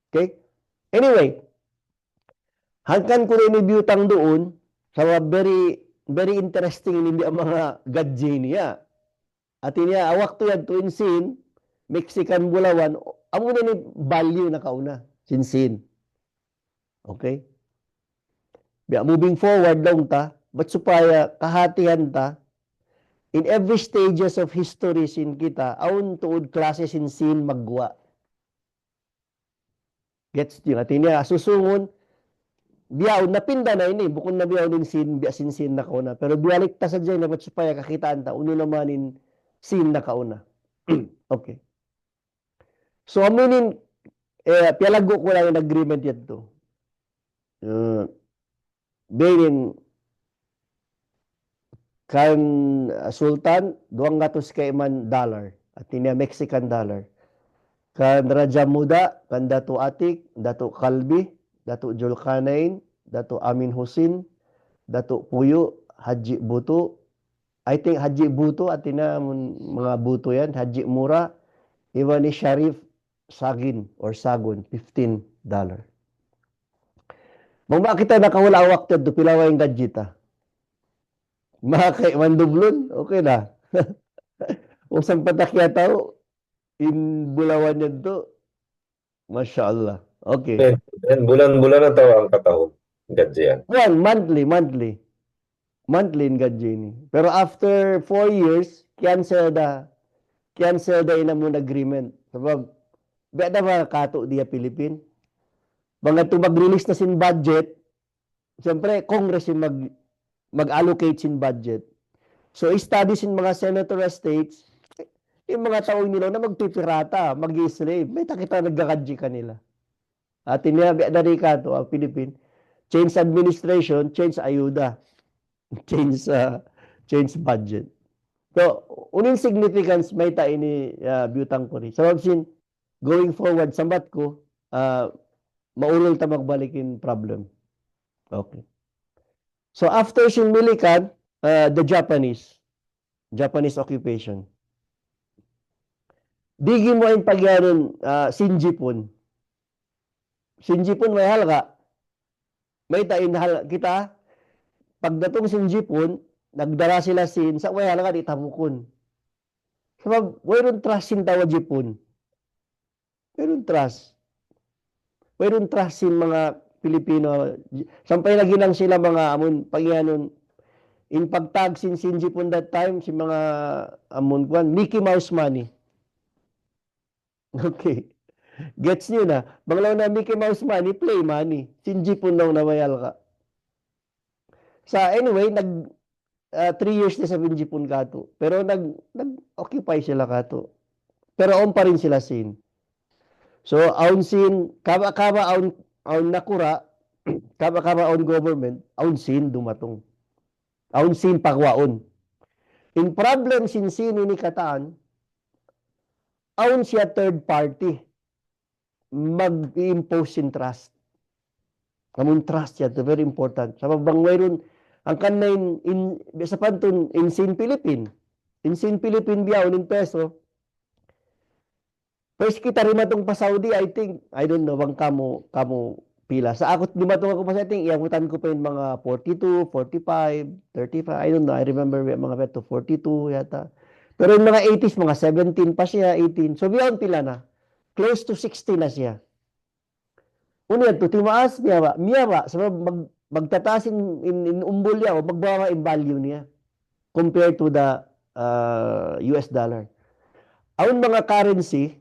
Okay? Anyway, hangkan ko rin ibutang doon sa very very interesting hindi ang mga gadji niya. At niya awak to yan to insin Mexican Bulawan, amo na ni value na kauna sinsin. Okay? Biya moving forward lang ta, but supaya kahatihan ta in every stages of history sin kita aun tuod klase sinsin magwa. Gets niyo? At niya susungon biyaw napinda na ini bukod na biyaw din sin na kauna. Pero biyalik ta sa dyan na supaya kakitaan ta uno naman in sin na kauna. Okay. So amunin pialago ko lang yung agreement yan to. Benin kan Sultan 200 kay man dollar at niya Mexican dollar. Kan Raja Muda, kan Datu Atik, Datu Kalbi, Datu Julkanain, Datu Amin Husin, Datu Puyo, Haji Buto. I think Haji Buto at mga buto yan, Haji Mura, Iwani Sharif Sagin or Sagun, $15. Mga kita nakawala awak to pilawa yung gadjita. Mga mandublon, okay na. Usang patakya tao, in Bulawan yan to. Masya Allah. Okay. And bulan-bulan na tawa ang katahon. Gadji yan. Monthly in gadji ni. Pero after 4 years, cancel da inamun agreement. Sabab, beda ba kato diya Philippine? Mga to mag-release na sin budget, siyempre, Congress yung mag-allocate sin budget. So, studies in mga senator states, yung mga taong nila na magpipirata, mag-slave, may takita nagkakadji kanila. At tinabi na to ang Philippine, change administration, change ayuda, change budget. So, unin significance may ta ini butang ko rin. Sabab sin, going forward, sambat ko, maulol ta magbalikin problem. Okay. So, after sin milikan, the Japanese occupation. Digi mo ang pagyanon Sinjipon. Sinjipon may halga. May tain kita pagdatong Sinjipon, nagdara sila sa way halga di tabukon. Sabab mayroon trust sin tawa Jipon. Mayroon trust. Mayroon trust sin mga Pilipino. Sampay lagi lang sila mga amon pagyanon in pagtag sin Sinjipon that time si mga amon kwan Mickey Mouse money. Okay. Gets nyo na. Banglaw na Mickey Mouse money, play money. Sinjipon daw na mayal ka. Anyway, 3 years na sa Sinjipon kato. Pero nag-occupy sila kato. Pero on pa rin sila sin. So, aun sin, kaba aun nakura, kaba aun government, aun sin dumatong. Aun sin pagwaon. In problem sin ini kataan, aun siya third party mag-impose in trust. Kamun trust yan, very important. Sa bang mayroon, ang kanay sa pantun, in sin Philippine biyaw, in peso, first kita rimatong pa Saudi, I think, I don't know, bang kamo pila. Sa akot rimatong ako pa sa ating, iakutan ko pa yung mga 42, 45, 35, I don't know, I remember mga beto, 42 yata. Pero yung mga 80s, mga 17 pa siya, 18. So, beyond pila na. Close to 60 na siya. Una to timaas miya ba sabab magtataas in umbol niya o magbawa in value niya compared to the US dollar. Aun mga currency,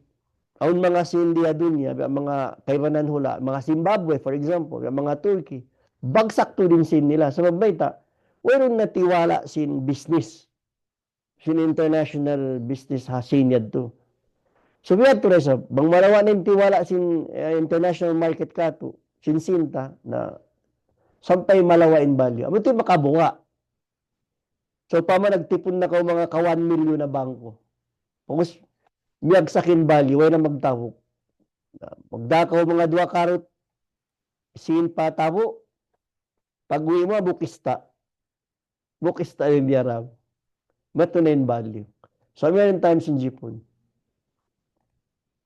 aun mga silya dunya, mga kaymanan hula, mga Zimbabwe for example, mga Turkey, bagsak to din sin nila. Sabab may ta, mayroon na tiwala sin business. Sin international business hasinyad to. So we have to resolve. Bang malawa na yung tiwala sin international market kato, sinta na sampay malawa in value. Amo ito makabunga. So pama nagtipon na ko mga ka 1 million na bangko. Pagos miyag sakin value, way na magtawok. Magdakaw mga 2 karot, sin pa tabo. Pag-uwi mo, bukista. Bukista yung diarab. Mato na in value. So meron times in Jipon.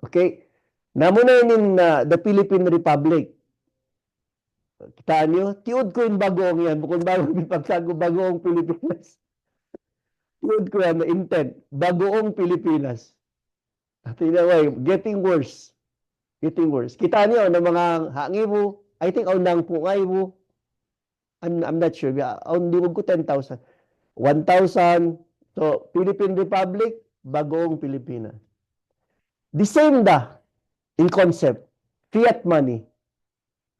Okay? Namuna yun the Philippine Republic. Kitaan nyo? Tiod ko yung bagoong yan. Bukod bagoong Pilipinas. Tiod ko yan, intent. Bagoong Pilipinas. Getting worse. Getting worse. Kitaan nyo na mga hangibo, I think aunang pungay mo. I'm not sure. Aundiwag ko 10,000. 1,000. So, Philippine Republic, bagoong Pilipinas. The same in concept. Fiat money.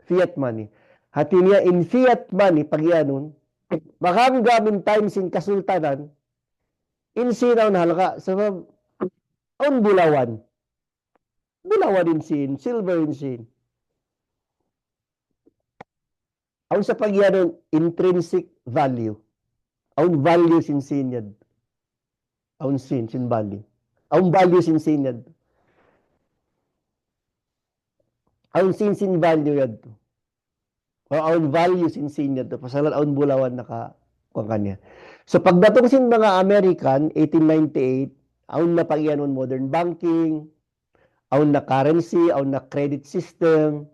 Fiat money. Hati niya in fiat money, pag yanon, makamgamin times in kasultanan, in sinaw na halaka, sabab, on bulawan. Bulawan in sin, silver in sin. Aun sa pag yanon, intrinsic value. Aun value sin sinyad. Aun sin value. Aun value sin sinyad. Aun sin value yan to. O aun value sin yan to. Pasalan aun bulawan kung kanya. So pagdatong sin mga American, 1898, aun na pagyanon modern banking, aun na currency, aun na credit system.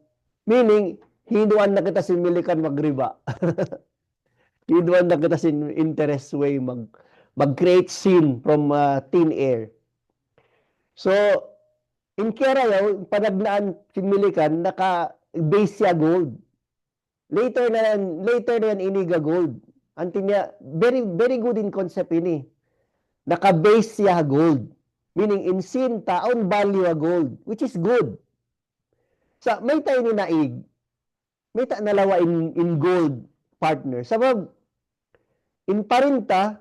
Meaning, hinuan na kita sin milikan magriba. Hinuan na kita sin interest way mag-create sin from thin air. So, in Kiarayaw, panaglaan similikan, naka-base siya gold. Later na yan iniga gold. Antin niya, very, very good in concept ini. Naka-base siya gold. Meaning, in sin, taon value a gold, which is good. Sa, may tayo ni naig, may ta nalawa in gold partner. Sabab, in parinta,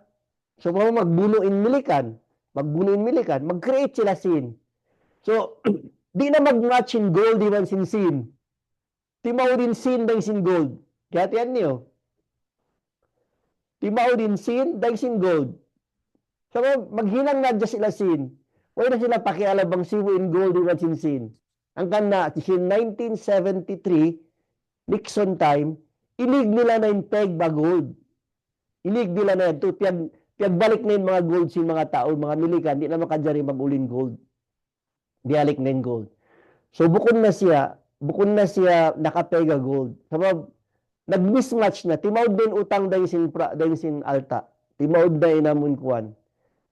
so magbuno in milikan, magbunin milikan, mag-create sila scene. So, di na mag-match in gold di man sin. Timaw din scene dahil sin gold. Kaya tiyan niyo. Timaw din scene dahil sin gold. So, maghinang na dyan sila scene. Huwag na sila pakialam bang siwo in gold di man sin. Ang kanda, sin 1973, Nixon time, ilig nila na yung peg ba gold. Ilig nila na yan. Piagbalik na yung mga gold sin mga tao, mga milikan, di na makadjari mag-ulin gold. Dialik na yung gold. So, bukod na siya nakapega gold. Sabab, nag-mismatch na. Timawd din utang dahil sin alta. Timawd na inamun kuwan.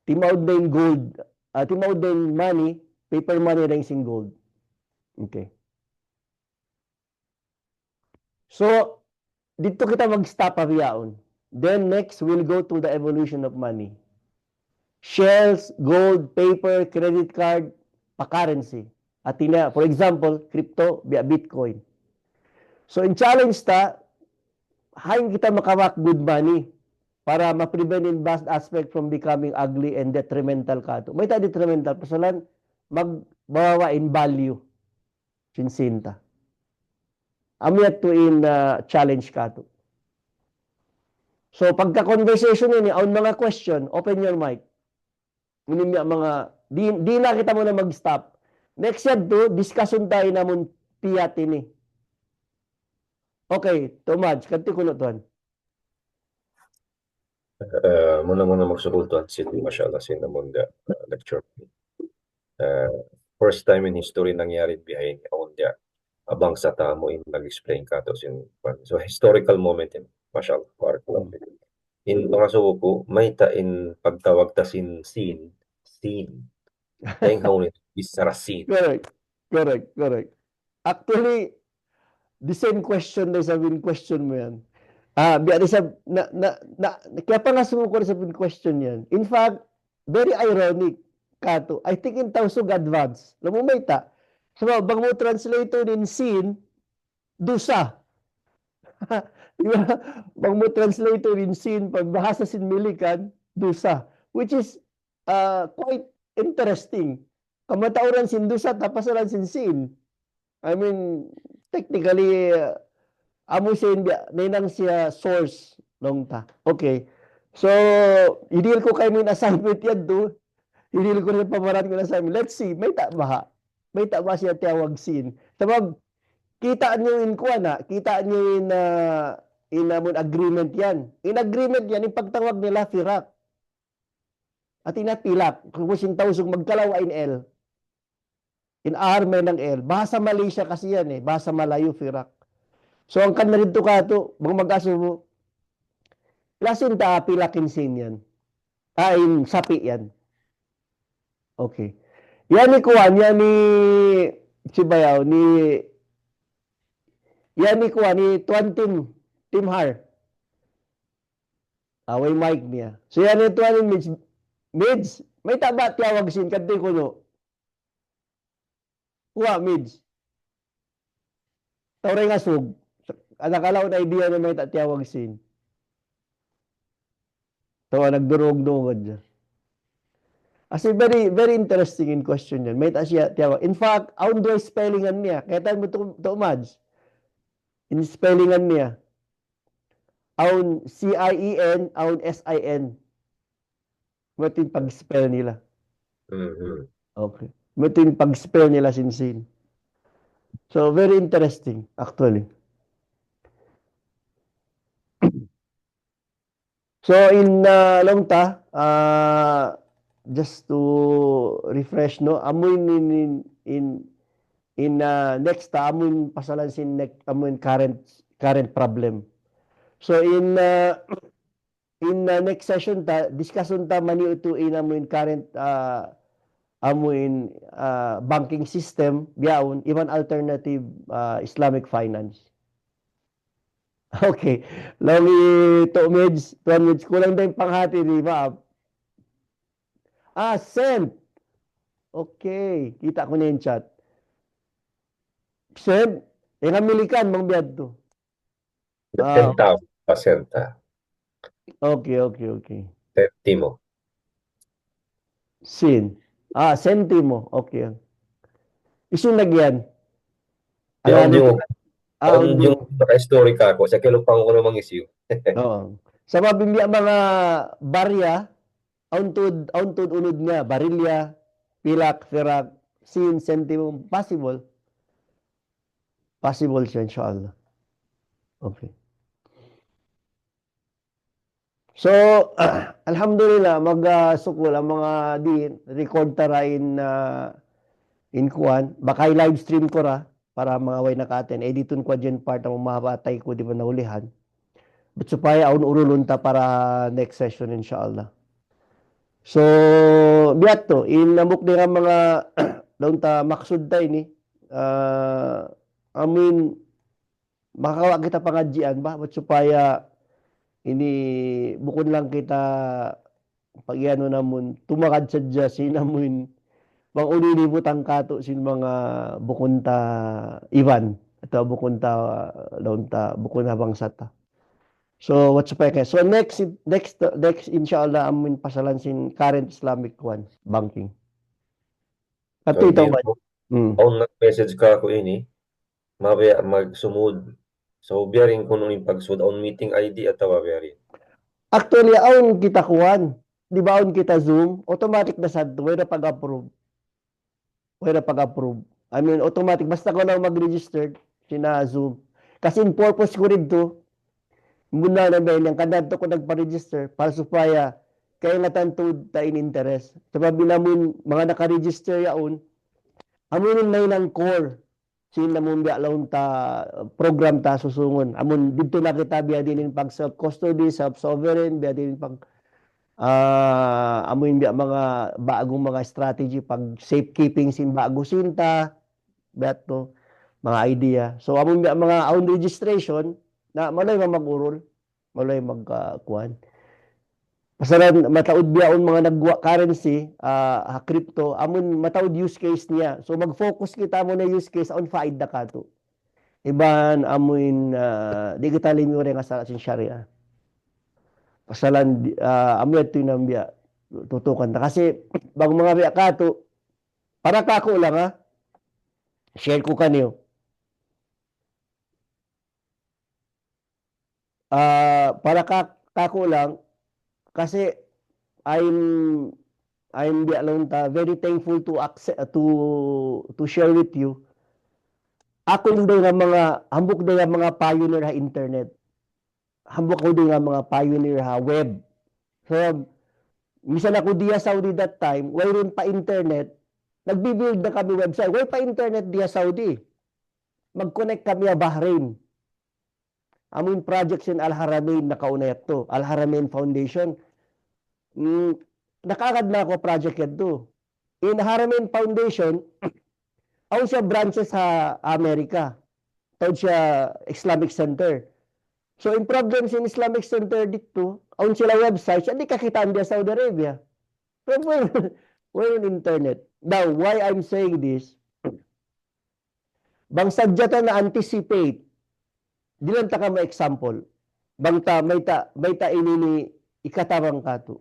Timawd na yung gold. Timawd na yung money, paper money dahil sin gold. Okay. So, dito kita mag-stop aviaon. Then next, we'll go to the evolution of money. Shells, gold, paper, credit card, pa-currency. At for example, crypto, Bitcoin. So, in challenge hayin kita makawak good money para ma-prevent in vast aspect from becoming ugly and detrimental kato. May detrimental, pasalan, magbawawa in value. Sinsinta. Amyat to in challenge kato. So, pagka-conversation ini, ang mga question, open your mic. Minim mga, di na kita muna mag-stop. Next yan to, discussion tayo namon tiyat ini. Okay, Tomaj, kanti ko na tuwan. Muna magsukultuhan si Mashallah sinamunda lecture. First time in history nangyari behind Aundya. Abang sa tamo in nag-explain ka to so historical moment in Mashallah park lang. In mga suko may in pagtawag ta scene. Tayong hawin is scene. Correct. Actually, the same question na sabihin question mo yan. Kaya pa nga sumuko na sabihin question yan. In fact, very ironic kato. I think in tausog advance. Lamumay so, bang mo translator in scene, dusa. Diba? Bang mo translator in scene, pagbahasa sin milikan, dusa. Which is quite interesting. Kamatauran sin dusa, tapasaran sin scene. I mean, technically, amo siya, nainang siya source long ta. Okay. So, idil ko kayo yung assignment yan do. Idil ko rin pamaran ko na assignment. Let's see, may taba siya tiyawag scene. Sabab, kita nyo in kuwana, kita nyo in agreement yan. In agreement yan, yung pagtawag nila, firak. At inapilak, kung tausog magkalawa in L. In R may ng L. Bahasa Malaysia kasi yan Bahasa Malayo, firak. So, ang kan na rin kato, mag-asubo, klasin ta, pilakin sin yan. In sapi yan. Okay. Yan ni Kuan, yan ni Sibayaw, yan ni Kuan, ni Tuan Tim Har. Away mic niya. So yan ni Tuan Mids, may taba tiyawag sin, kanti ko no. Kuha, Mids. Tawray nga sug. Nakalaw na idea na may tiyawag sin. Tawa, nagdurog-dugod dyan. Kasi very interesting in question yan. May siya tiyawag. In fact, aun doy spellingan niya. Kaya tayo mo ito, Mads. In spellingan niya. Aun C-I-E-N, aun S-I-N. Ito yung pag-spell nila. Okay. Ito yung pag-spell nila sin. So, very interesting, actually. So, in long just to refresh, no, amoy in next amoy pasalan sin amoy current problem. So in next session discussion mani ito in amoy current amoy banking system biyaon even alternative Islamic finance. Okay. Lami 2 minutes, kulang tayong panghati, di ba? Send. Okay. Kita ko na yung chat. Send. Yung Amerikan, mang biyad to. Pasenta. Okay. Timo. Sin. Sentimo. Okay. Isun nagyan. Yaon Ano yung on yung yung naka-story ka ako sa kilupang ko namang issue. oo. Sa mabimya mga barya, auntod unod nga, barilya, pilak, firak, sin, sentimo, possible. Possible siya, inshallah. Okay. So, alhamdulillah, mag-sukul ang mga record tarain na in kuan. Baka live stream ko ra para mga way nakaten. Editon ko dyan part ang mabatay ko, di ba naulihan. But supaya aun urulunta para next session, inshallah. So, biyak to, inamok din ang mga daun ta maksud tayo ni. Amin, makawa kita pangadjian ba? But supaya ini bukod lang kita pag ano namon tumakad sa Diyos sinamon bang ulilibutang kato sin mga bukunta Ivan atau bukunta daun ta bukun habang sata. So what's pa so next inshallah amin pasalan sin current Islamic one banking. So, Ato ito hindi ba? mo, Hmm. on nag-message ka ako ini, mabaya magsumud. So, biyarin ko nung yung pagsud, on meeting ID at tawa biyarin. Actually aun kita kuan. Di ba aun kita Zoom automatic na sad wala pag-approve. Wala pag-approve. I mean automatic basta ko lang mag-register sina Zoom. Kasi in purpose ko rin to muna na ba yung kadadto ko nagpa-register para supaya kaya nga tantud ta in interest. Sabi namun mga naka-register yaon amunin na ng core sino mo biya laun ta program ta susungon. Amon dito na kita biya din pag self-custody, self-sovereign, biya din pag amuin biya mga bagong mga strategy pag safekeeping sin bago sinta biya to mga idea. So amon biya mga own registration na malay mag-urol, malay magkuan. Pasalan mataud biyaon mga nagwa currency, crypto, amon mataud use case niya. So mag-focus kita mo na use case on faida kato. Iban amuin digital mo rin nga sa Sharia. Pasalan amoy ito yung biya tutukan ta kasi bang mga biya kato para kako lang ha. Share ko kanyo. Para kako lang kasi I'm very thankful to accept to share with you. Ako din nga mga hambok din nga mga pioneer ha internet. Hambok ko din nga mga pioneer ha web. So misan ako diya Saudi that time, wala pa internet, nagbi-build na kami website. Wala pa internet diya Saudi. Mag-connect kami sa Bahrain. Among projects in Al-Haramain nakauna to. Al-Haramain Foundation. Nakagad na ako project yato. In Haramain Foundation, ako siya branches sa Amerika. Tawag siya Islamic Center. So in problems in Islamic Center dito, ako sila website, hindi kakitaan diya Saudi Arabia. So we're on internet. Now, why I'm saying this, bang sadyata na anticipate, di lang ta ka ma-example, bang ta, may ta inini ikatabang kato.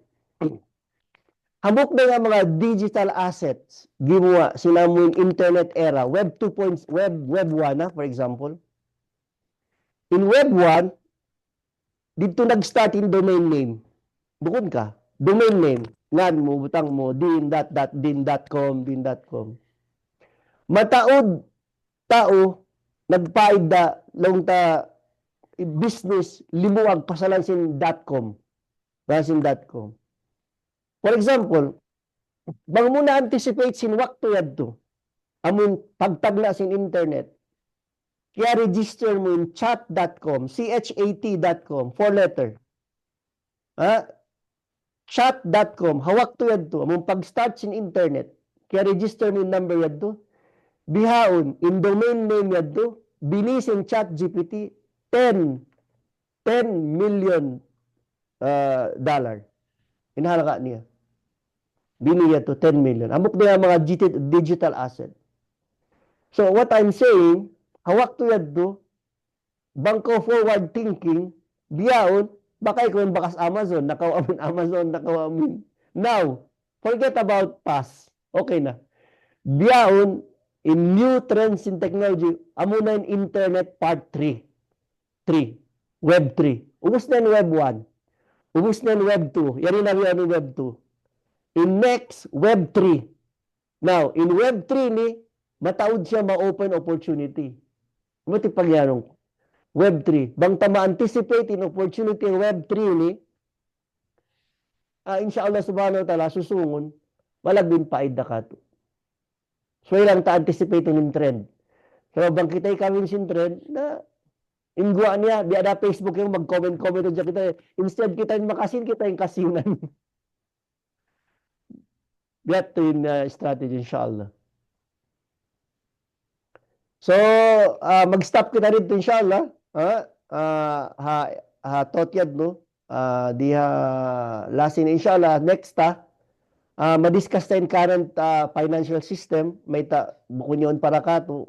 Hambok na nga mga digital assets, gimuwa sila mo internet era, web 2.0, web 1 for example. In web 1, dito nag-start in domain name. Bukod ka, domain name, ngan mo, butang mo, din.com. Mataod, tao, nagpaida, lang ta, business, limuag, pasalan sin .com. .com. For example, bang muna anticipate sin wakto yadto. Amun pagtagna sin internet. Kaya register mo in chat.com, chat.com, 4 letter. Chat.com, hawak to yadto. Amun pag-start sin internet, kaya register mo yung number yadto. Bihaon, in domain name yadto, binisin ChatGPT, 10 million dollar. Inhalaka niya. Biniya to 10 million. Amok na mga digital asset. So what I'm saying, hawak to yadto, bangko forward thinking, biyaon, baka ikaw bakas Amazon, nakawamin Amazon, nakawamin. Now, Forget about past. Okay na. Biyaon, in new trends in technology, amo na yung internet part 3. 3. Web 3. Ubus na yung web 1. Ubus na yung web 2. Yan yung nabiyan yung web 2. In next, web 3. Now, in web 3 ni, mataod siya ma-open opportunity. Mati pagyanong web 3. Bang ma-anticipate in opportunity ng web 3 ni, inshallah subhanahu wa ta'ala, susungon, malabing paid na kato. So, ilang ta-anticipate yung trend. So, bang kita'y kami yung trend na ingguan niya, di ada Facebook yung mag-comment-comment dyan kita. Instead, kita yung makasin, kita yung kasinan. That yung strategy, inshallah. So, mag-stop kita dito, inshallah. Totyad, no? Diha lasin, inshallah. Next, ma-discuss tayo current financial system. May bukunyon para ka to.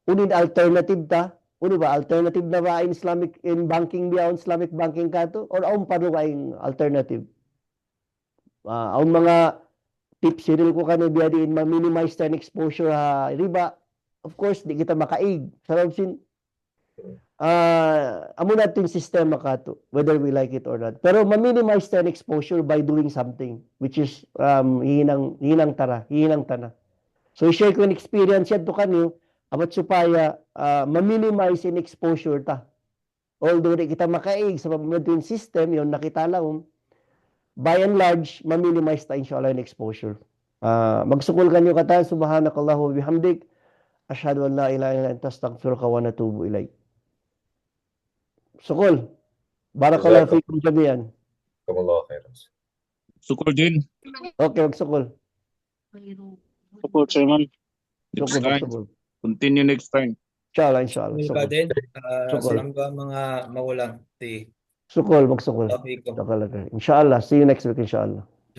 Unin alternative ta. Uno ba? Alternative na ba in Islamic, in banking beyond Islamic banking ka to? Or aun pa rin alternative? Aun mga tips, siril ko kano biya diin ma-minimize tayo exposure riba. Of course, di kita makaig. Sarap sin, amo natin yung sistema ka to, whether we like it or not. Pero ma-minimize tayo exposure by doing something, which is hinang tana. So, i-share ko yung experience yan to kanyo, abat supaya ma-minimize in exposure ta. Although di kita makaig sa pamamagitan system, yun nakita lang, by and large, ma-minimize ta inshallah in exposure. Magsukul kanyo kata, subhanakallahu wa bihamdik, asyhadu an la ilaha illa anta astaghfiruka wa natubu ilayk. Sukul. Barakallahu fikum jami'an. Jazakallahu khairan. Sukul din. Okay, magsukul. Support, Chairman. Next Sukul, time. magsukul. Continue next time. Inshallah, inshallah. Sukul Sukul. ka din. Sukul. Salam ba mga magulang? Sukul, magsukul. Topic ko. Inshallah. See you next week, inshallah.